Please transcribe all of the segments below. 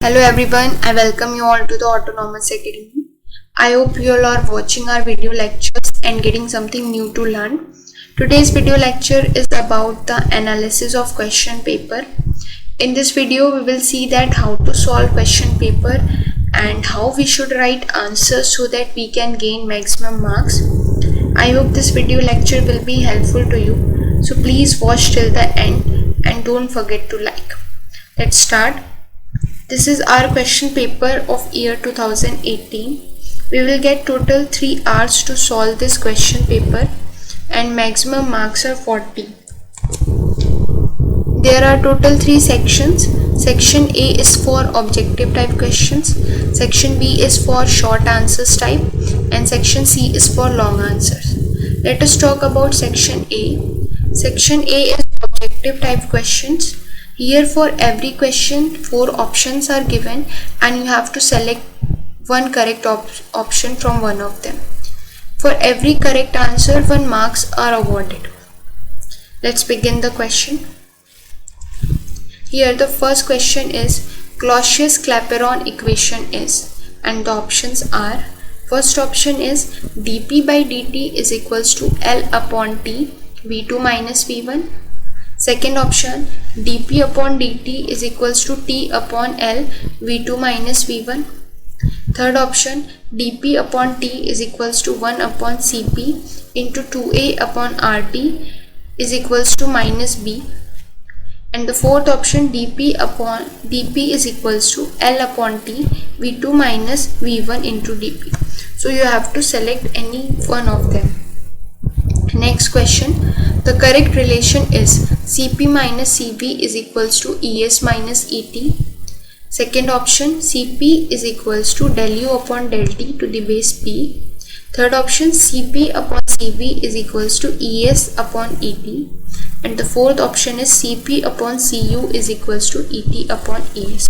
Hello everyone, I welcome you all to the Autonomous Academy. I hope you all are watching our video lectures and getting something new to learn. Today's video lecture is about the analysis of question paper. In this video, we will see that how to solve question paper and how we should write answers so that we can gain maximum marks. I hope this video lecture will be helpful to you. So please watch till the end and don't forget to like. Let's start. This is our question paper of year 2018. We will get total 3 hours to solve this question paper and maximum marks are 40. There are total 3 sections. Section A is for objective type questions, section B is for short answers type, and section C is for long answers. Let us talk about section A. Section A is objective type questions. Here for every question 4 options are given and you have to select one correct option from one of them. For every correct answer 1 marks are awarded. Let's begin the question. Here the first question is Clausius-Clapeyron equation is, and the options are, first option is dp by dt is equals to L upon T V2 minus V1. Second option, dp upon dt is equals to T upon L V2 minus V1. Third option, dp upon T is equals to 1 upon Cp into 2a upon RT is equals to minus B. And the fourth option, dp is equals to L upon T V2 minus V1 into dp. So you have to select any one of them. Next question, the correct relation is Cp minus Cv is equals to Es minus Et. Second option, Cp is equals to del U upon del T to the base P. Third option, Cp upon Cv is equals to Es upon Et. And the fourth option is Cp upon Cu is equals to Et upon Es.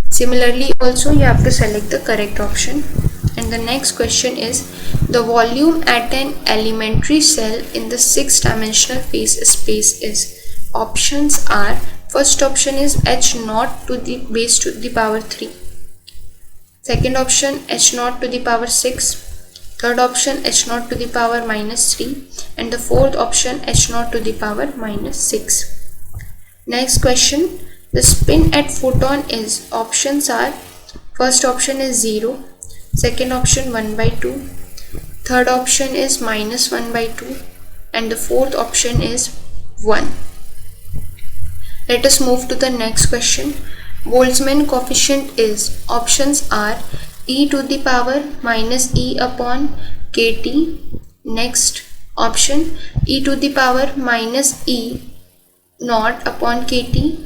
Similarly also you have to select the correct option. And the next question is the volume at an elementary cell in the 6-dimensional phase space is. Options are, first option is h naught to the base to the power 3. Second option h naught to the power 6. Third option h naught to the power minus 3. And the fourth option h naught to the power minus 6. Next question, the spin at photon is, options are, first option is 0. Second option 1 by 2, third option is minus 1 by 2, and the fourth option is 1. Let us move to the next question. Boltzmann coefficient is, options are e to the power minus e upon kt. Next option, e to the power minus e naught upon kt.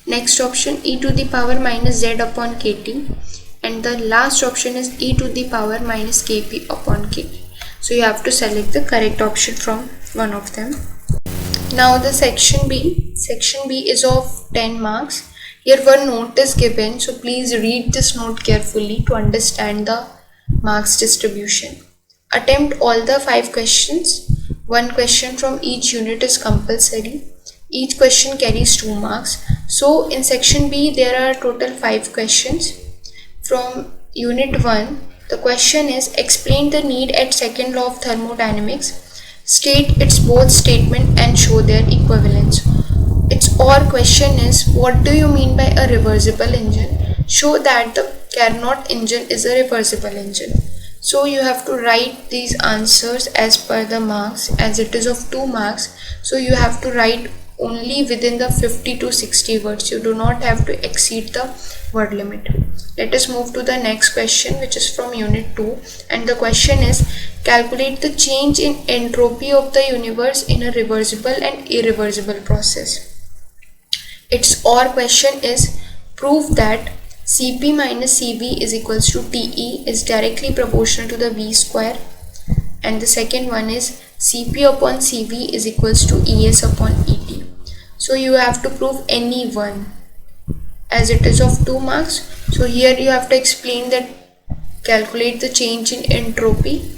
Next option, e to the power minus z upon kt. And the last option is e to the power minus kp upon kt. So you have to select the correct option from one of them. Now the section B. Section B is of 10 marks. Here one note is given, so please read this note carefully to understand the marks distribution. Attempt all the 5 questions. 1 question from each unit is compulsory. Each question carries 2 marks. So in section B there are total 5 questions. From unit 1, the question is explain the need at second law of thermodynamics, state its both statement and show their equivalence. Its or question is what do you mean by a reversible engine? Show that the Carnot engine is a reversible engine. So you have to write these answers as per the marks, as it is of 2 marks. So you have to write only within the 50 to 60 words. You do not have to exceed the word limit. Let us move to the next question, which is from unit 2, and the question is calculate the change in entropy of the universe in a reversible and irreversible process. Its or question is prove that Cp minus Cv is equals to Te is directly proportional to the V square. And the second one is Cp upon Cv is equals to Es upon Et. So you have to prove any one, as it is of 2 marks. So here you have to explain that calculate the change in entropy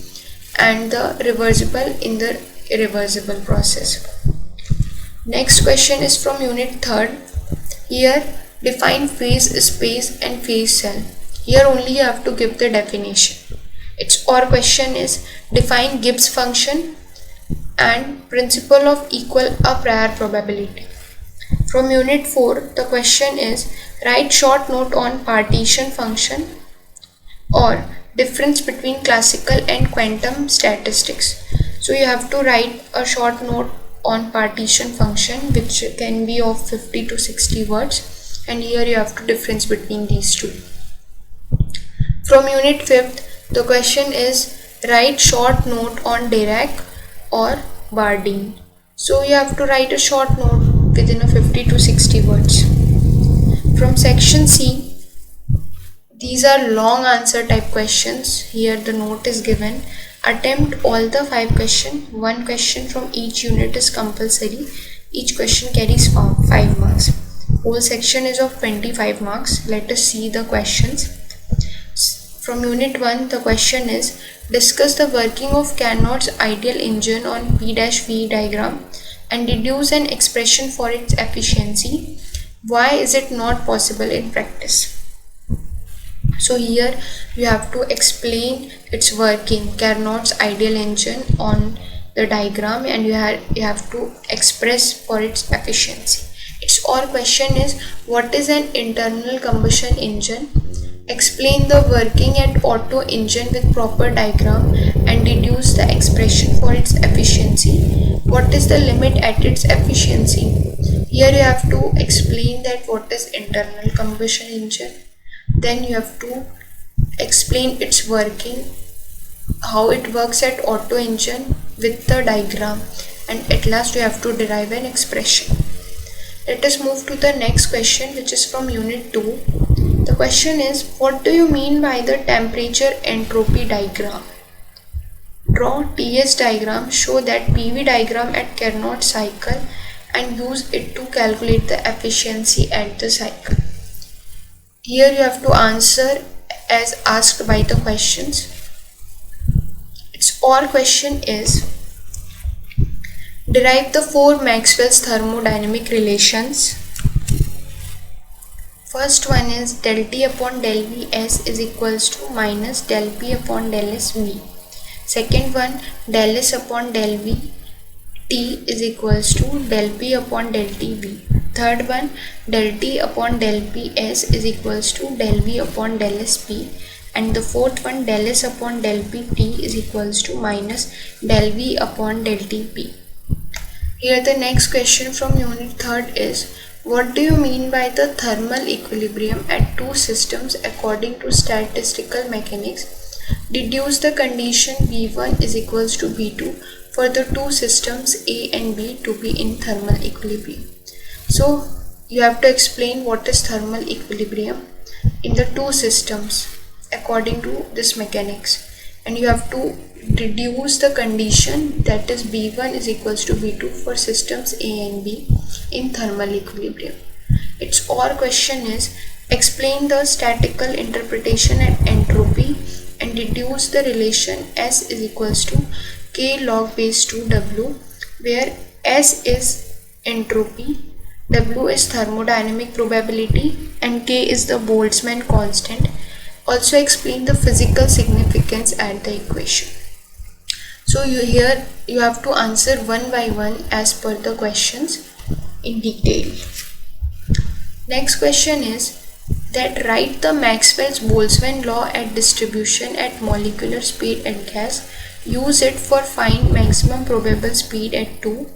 and the reversible in the irreversible process. Next question is from unit 3rd. Here Define phase space and phase cell. Here only you have to give the definition. Its or question is define Gibbs function and principle of equal a prior probability. From unit 4, the question is write short note on partition function or difference between classical and quantum statistics. So you have to write a short note on partition function which can be of 50 to 60 words, and here you have to difference between these two. From unit 5th, the question is write short note on Dirac or Bardeen. So you have to write a short note within a 50 to 60 words. From section C, these are long answer type questions. Here the note is given. Attempt all the 5 questions. 1 question from each unit is compulsory. Each question carries 5 marks. Whole section is of 25 marks. Let us see the questions. From unit 1, the question is discuss the working of Carnot's ideal engine on P-V diagram and deduce an expression for its efficiency. Why is it not possible in practice? So here you have to explain its working, Carnot's ideal engine on the diagram, and you have to express for its efficiency. Its or question is what is an internal combustion engine? Explain the working at Otto engine with proper diagram and deduce the expression for its efficiency. What is the limit at its efficiency? Here you have to explain that what is internal combustion engine. Then you have to explain its working, how it works at Otto engine with the diagram, and at last you have to derive an expression. Let us move to the next question, which is from unit 2. The question is what do you mean by the temperature entropy diagram? Draw TS diagram, show that PV diagram at Carnot cycle and use it to calculate the efficiency at the cycle. Here you have to answer as asked by the questions. Its or question is derive the 4 Maxwell's thermodynamic relations. First one is del T upon del V S is equals to minus del P upon del S V. Second one, del S upon del V T is equals to del P upon del T V. Third one, del T upon del P S is equals to del V upon del S P. And the fourth one, del S upon del P T is equals to minus del V upon del T P. Here the next question from unit 3rd is what do you mean by the thermal equilibrium at two systems according to statistical mechanics? Deduce the condition V1 is equals to V2 for the two systems A and B to be in thermal equilibrium. So you have to explain what is thermal equilibrium in the two systems according to this mechanics, and you have to reduce the condition, that is V1 is equals to V2 for systems A and B in thermal equilibrium. Its or question is explain the statistical interpretation at entropy and deduce the relation S is equals to K log base 2 W, where S is entropy, W is thermodynamic probability, and K is the Boltzmann constant. Also explain the physical significance at the equation. So here you have to answer one by one as per the questions in detail. Next question is that write the Maxwell's Boltzmann law at distribution at molecular speed and gas. Use it for find maximum probable speed at 2.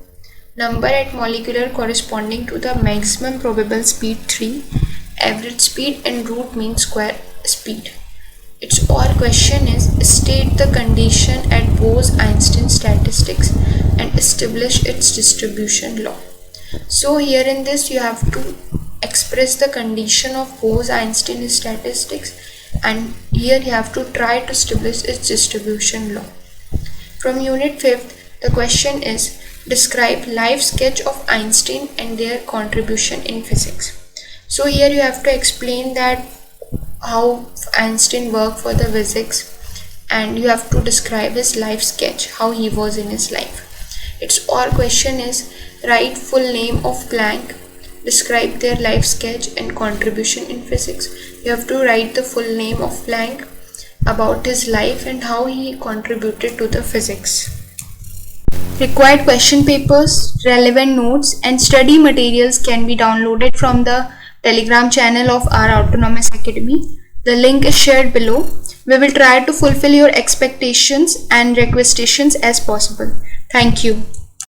Number at molecular corresponding to the maximum probable speed 3. Average speed and root mean square speed. Its or question is state the condition at Bose-Einstein statistics and establish its distribution law. So here in this you have to express the condition of Bose-Einstein statistics, and here you have to try to establish its distribution law. From unit 5th, the question is describe life sketch of Einstein and their contribution in physics. So here you have to explain that how Einstein worked for the physics, and you have to describe his life sketch, how he was in his life. Its or question is write full name of Planck, describe their life sketch and contribution in physics. You have to write the full name of Planck, about his life and how he contributed to the physics. Required question papers, relevant notes and study materials can be downloaded from the Telegram channel of our Autonomous Academy. The link is shared below. We will try to fulfill your expectations and requisitions as possible. Thank you.